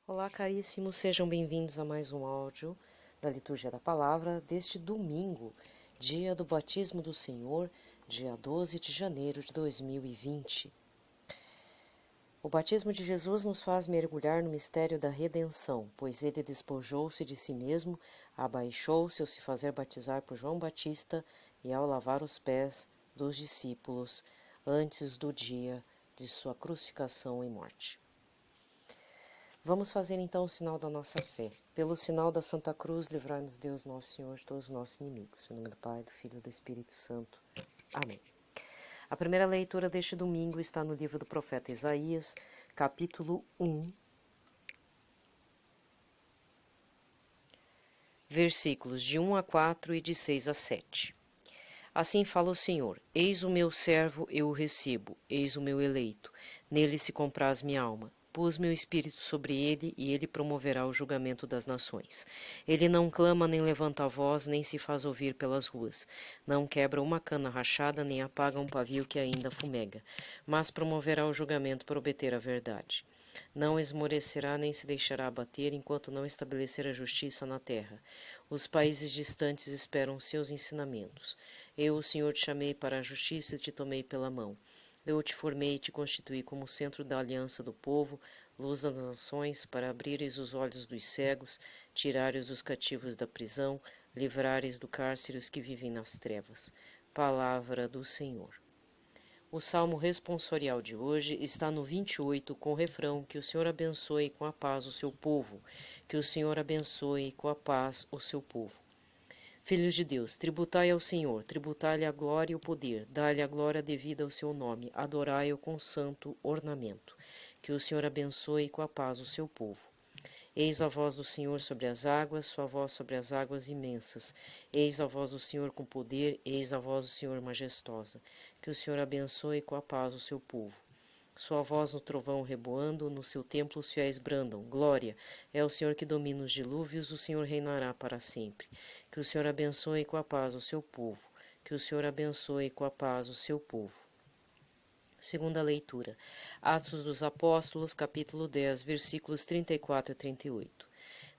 Olá, caríssimos, sejam bem-vindos a mais um áudio da Liturgia da Palavra deste domingo, dia do batismo do Senhor, dia 12 de janeiro de 2020. O batismo de Jesus nos faz mergulhar no mistério da redenção, pois ele despojou-se de si mesmo, abaixou-se ao se fazer batizar por João Batista e ao lavar os pés dos discípulos antes do dia de sua crucificação e morte. Vamos fazer então o sinal da nossa fé. Pelo sinal da Santa Cruz, livrai-nos Deus nosso Senhor de todos os nossos inimigos. Em nome do Pai, do Filho e do Espírito Santo. Amém. A primeira leitura deste domingo está no livro do profeta Isaías, capítulo 1, versículos de 1 a 4 e de 6 a 7. Assim fala o Senhor: Eis o meu servo, eu o recebo, eis o meu eleito, nele se compraz minha alma. Pus meu espírito sobre ele, e ele promoverá o julgamento das nações. Ele não clama, nem levanta a voz, nem se faz ouvir pelas ruas. Não quebra uma cana rachada, nem apaga um pavio que ainda fumega. Mas promoverá o julgamento para obter a verdade. Não esmorecerá, nem se deixará abater, enquanto não estabelecer a justiça na terra. Os países distantes esperam seus ensinamentos. Eu, o Senhor, te chamei para a justiça e te tomei pela mão. Eu te formei e te constituí como centro da aliança do povo, luz das nações, para abrires os olhos dos cegos, tirares os cativos da prisão, livrares do cárcere os que vivem nas trevas. Palavra do Senhor. O salmo responsorial de hoje está no 28, com o refrão: que o Senhor abençoe com a paz o seu povo, que o Senhor abençoe com a paz o seu povo. Filhos de Deus, tributai ao Senhor, tributai-lhe a glória e o poder, dai-lhe a glória devida ao seu nome, adorai-o com santo ornamento. Que o Senhor abençoe com a paz o seu povo. Eis a voz do Senhor sobre as águas, sua voz sobre as águas imensas. Eis a voz do Senhor com poder, eis a voz do Senhor majestosa. Que o Senhor abençoe com a paz o seu povo. Sua voz no trovão reboando, no seu templo os fiéis brandam. Glória! É o Senhor que domina os dilúvios, o Senhor reinará para sempre. Que o Senhor abençoe com a paz o seu povo. Que o Senhor abençoe com a paz o seu povo. Segunda leitura. Atos dos Apóstolos, capítulo 10, versículos 34 e 38.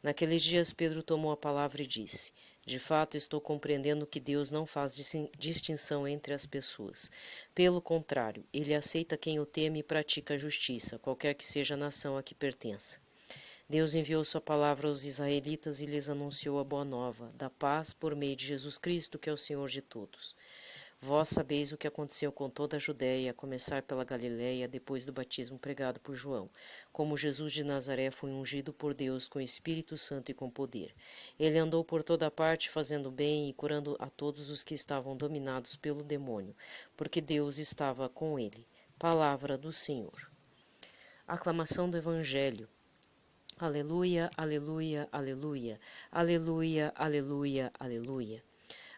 Naqueles dias Pedro tomou a palavra e disse: De fato, estou compreendendo que Deus não faz distinção entre as pessoas. Pelo contrário, ele aceita quem o teme e pratica a justiça, qualquer que seja a nação a que pertença. Deus enviou sua palavra aos israelitas e lhes anunciou a boa nova, da paz por meio de Jesus Cristo, que é o Senhor de todos. Vós sabeis o que aconteceu com toda a Judéia, a começar pela Galiléia, depois do batismo pregado por João, como Jesus de Nazaré foi ungido por Deus com Espírito Santo e com poder. Ele andou por toda parte fazendo bem e curando a todos os que estavam dominados pelo demônio, porque Deus estava com ele. Palavra do Senhor. Aclamação do Evangelho. Aleluia, aleluia, aleluia, aleluia, aleluia, aleluia.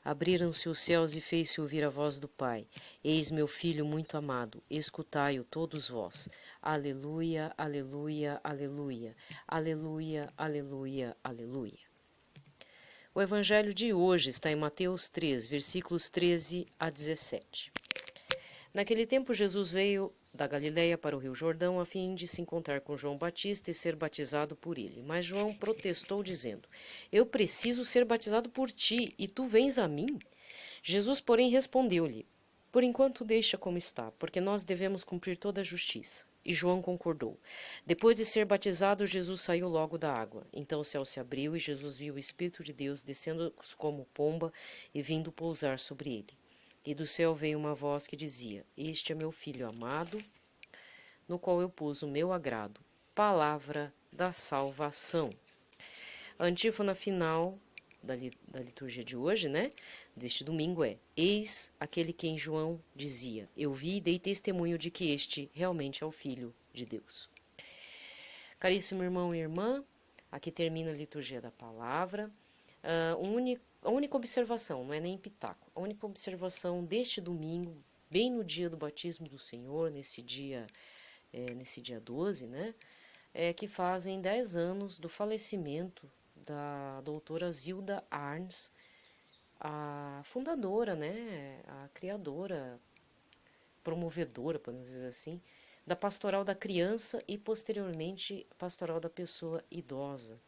Abriram-se os céus e fez-se ouvir a voz do Pai. Eis meu Filho muito amado, escutai-o todos vós. Aleluia, aleluia, aleluia, aleluia, aleluia, aleluia. O evangelho de hoje está em Mateus 3, versículos 13 a 17. Naquele tempo Jesus veio da Galiléia para o Rio Jordão a fim de se encontrar com João Batista e ser batizado por ele. Mas João protestou dizendo: Eu preciso ser batizado por ti, e tu vens a mim? Jesus, porém, respondeu-lhe: Por enquanto deixa como está, porque nós devemos cumprir toda a justiça. E João concordou. Depois de ser batizado, Jesus saiu logo da água. Então o céu se abriu e Jesus viu o Espírito de Deus descendo como pomba e vindo pousar sobre ele. E do céu veio uma voz que dizia: Este é meu Filho amado, no qual eu pus o meu agrado. Palavra da salvação. A antífona final da liturgia de hoje, deste domingo é: Eis aquele quem João dizia: Eu vi e dei testemunho de que este realmente é o Filho de Deus. Caríssimo irmão e irmã, aqui termina a liturgia da palavra. A única observação, não é nem pitaco, a única observação deste domingo, bem no dia do batismo do Senhor, nesse dia 12, é que fazem 10 anos do falecimento da doutora Zilda Arns, a fundadora, a criadora, promovedora, podemos dizer assim, da pastoral da criança e posteriormente pastoral da pessoa idosa.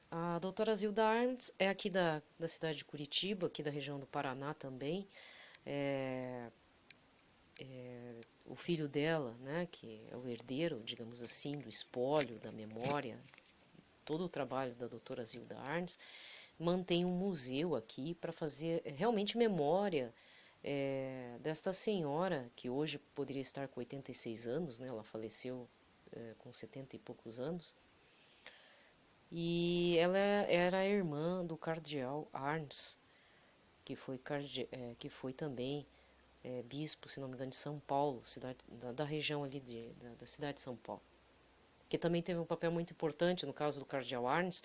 A doutora Zilda Arntz é aqui da cidade de Curitiba, aqui da região do Paraná também. É, o filho dela, né, que é o herdeiro, digamos assim, do espólio, da memória, todo o trabalho da doutora Zilda Arntz, mantém um museu aqui para fazer realmente memória desta senhora, que hoje poderia estar com 86 anos, né, ela faleceu com 70 e poucos anos, e ela era a irmã do cardeal Arntz, que foi também bispo, se não me engano, de São Paulo, da região ali da cidade de São Paulo, que também teve um papel muito importante no caso do cardeal Arntz,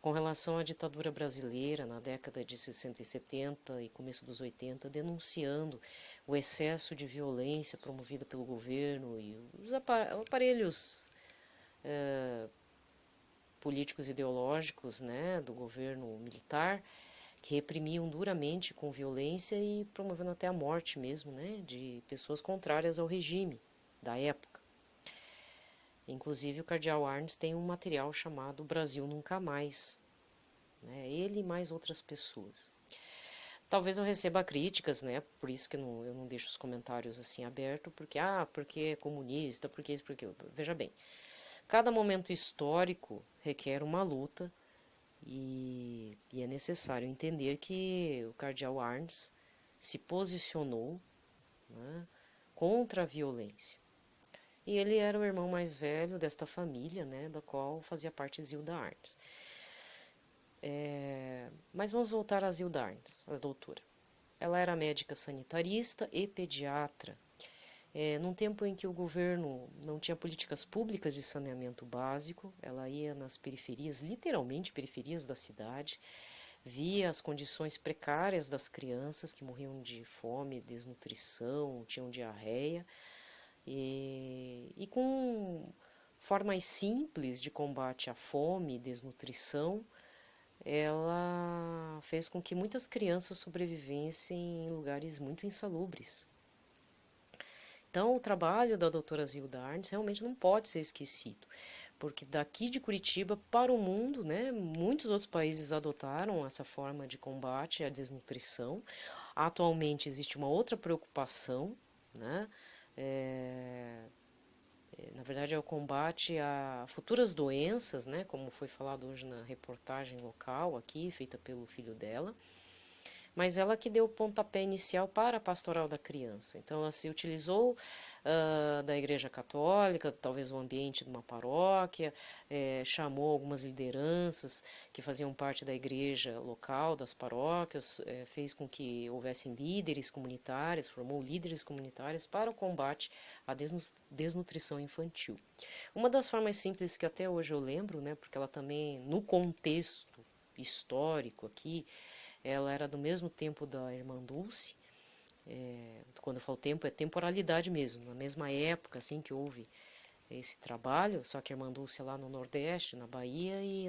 com relação à ditadura brasileira na década de 60 e 70 e começo dos 80, denunciando o excesso de violência promovida pelo governo e os aparelhos políticos ideológicos, né, do governo militar, que reprimiam duramente com violência e promovendo até a morte mesmo, né, de pessoas contrárias ao regime da época. Inclusive o cardeal Arntz tem um material chamado Brasil Nunca Mais, né, ele e mais outras pessoas. Talvez eu receba críticas, né, por isso que eu não deixo os comentários assim abertos, porque é comunista, porque isso, porque aquilo. Veja bem, cada momento histórico requer uma luta, e é necessário entender que o cardeal Arntz se posicionou, né, contra a violência. E ele era o irmão mais velho desta família, né, da qual fazia parte Zilda Arntz. Mas vamos voltar a Zilda Arntz, a doutora. Ela era médica sanitarista e pediatra. Num tempo em que o governo não tinha políticas públicas de saneamento básico, ela ia nas periferias, literalmente periferias da cidade, via as condições precárias das crianças que morriam de fome, desnutrição, tinham diarreia, e com formas simples de combate à fome e desnutrição, ela fez com que muitas crianças sobrevivessem em lugares muito insalubres. Então, o trabalho da doutora Zilda Arntz realmente não pode ser esquecido, porque daqui de Curitiba para o mundo, né, muitos outros países adotaram essa forma de combate à desnutrição. Atualmente existe uma outra preocupação, né, na verdade é o combate a futuras doenças, né, como foi falado hoje na reportagem local aqui, feita pelo filho dela. Mas ela que deu o pontapé inicial para a pastoral da criança. Então, ela se utilizou da Igreja Católica, talvez o ambiente de uma paróquia, chamou algumas lideranças que faziam parte da igreja local, das paróquias, fez com que houvessem líderes comunitários, formou líderes comunitários para o combate à desnutrição infantil. Uma das formas simples que até hoje eu lembro, né, porque ela também, no contexto histórico aqui, ela era do mesmo tempo da irmã Dulce, quando eu falo tempo, é temporalidade mesmo, na mesma época assim que houve esse trabalho, só que a irmã Dulce é lá no Nordeste, na Bahia, e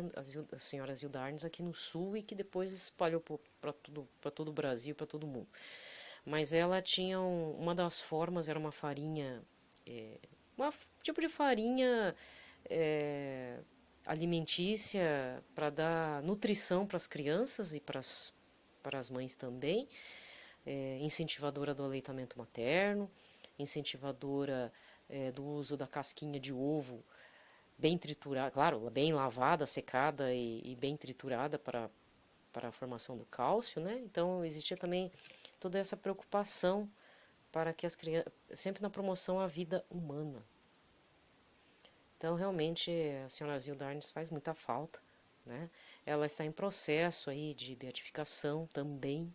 a senhora Zilda Arntz aqui no Sul, e que depois espalhou para todo o Brasil, para todo mundo. Mas ela tinha uma das formas, era uma farinha, um tipo de farinha alimentícia para dar nutrição para as crianças e para as mães também, incentivadora do aleitamento materno, incentivadora do uso da casquinha de ovo bem triturada, claro, bem lavada, secada e bem triturada para a formação do cálcio, né? Então existia também toda essa preocupação para que as crianças, sempre na promoção à vida humana. Então realmente a senhora Zilda Arntz faz muita falta, né? Ela está em processo aí de beatificação também.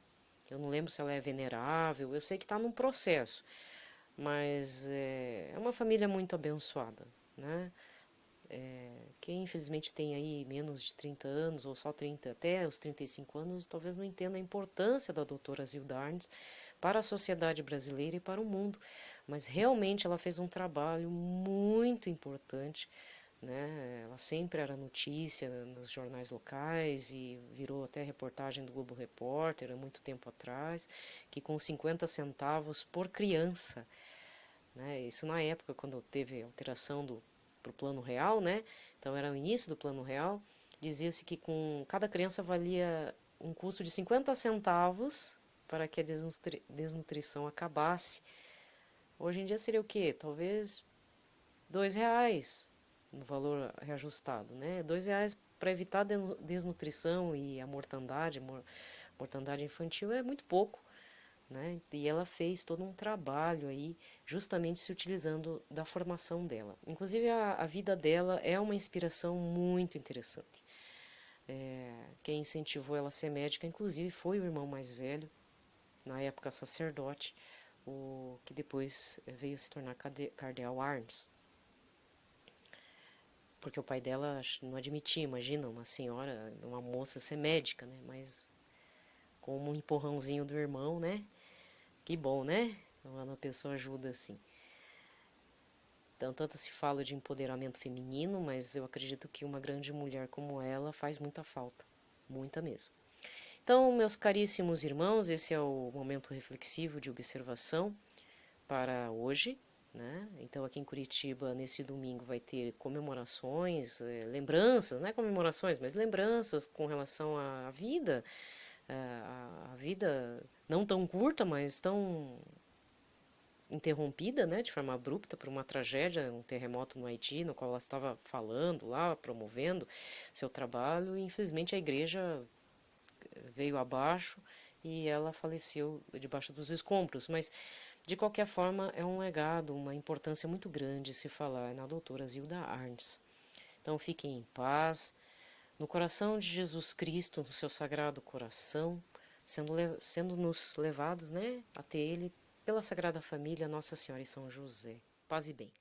Eu não lembro se ela é venerável, eu sei que está num processo, mas é uma família muito abençoada, né? Quem infelizmente tem aí menos de 30 anos, ou só 30, até os 35 anos, talvez não entenda a importância da doutora Zilda Arntz para a sociedade brasileira e para o mundo, mas realmente ela fez um trabalho muito importante, né? Ela sempre era notícia nos jornais locais e virou até reportagem do Globo Repórter há muito tempo atrás, que com 50 centavos por criança, né? Isso na época, quando teve alteração para o Plano Real, né? Então era o início do Plano Real. Dizia-se que com cada criança valia um custo de 50 centavos para que a desnutrição acabasse. Hoje em dia seria o quê? Talvez R$ 2 no valor reajustado, né? R$ 2 para evitar a desnutrição e a mortandade infantil é muito pouco, né? E ela fez todo um trabalho aí, justamente se utilizando da formação dela. Inclusive a vida dela é uma inspiração muito interessante. Quem incentivou ela a ser médica, inclusive, foi o irmão mais velho, na época sacerdote, o que depois veio se tornar Cardeal Arms. Porque o pai dela não admitia, imagina, uma senhora, uma moça ser médica, né? Mas com um empurrãozinho do irmão, né? Que bom, né? Quando a pessoa ajuda assim. Então, tanto se fala de empoderamento feminino, mas eu acredito que uma grande mulher como ela faz muita falta. Muita mesmo. Então, meus caríssimos irmãos, esse é o momento reflexivo de observação para hoje, né? Então, aqui em Curitiba, nesse domingo, vai ter comemorações, lembranças, não é comemorações, mas lembranças com relação à vida, a vida não tão curta, mas tão interrompida, né, de forma abrupta por uma tragédia, um terremoto no Haiti, no qual ela estava falando lá, promovendo seu trabalho, e infelizmente a igreja veio abaixo e ela faleceu debaixo dos escombros, mas de qualquer forma é um legado, uma importância muito grande se falar na doutora Zilda Arns. Então fiquem em paz, no coração de Jesus Cristo, no seu sagrado coração, sendo-nos levados, né, até Ele, pela Sagrada Família, Nossa Senhora e São José. Paz e bem.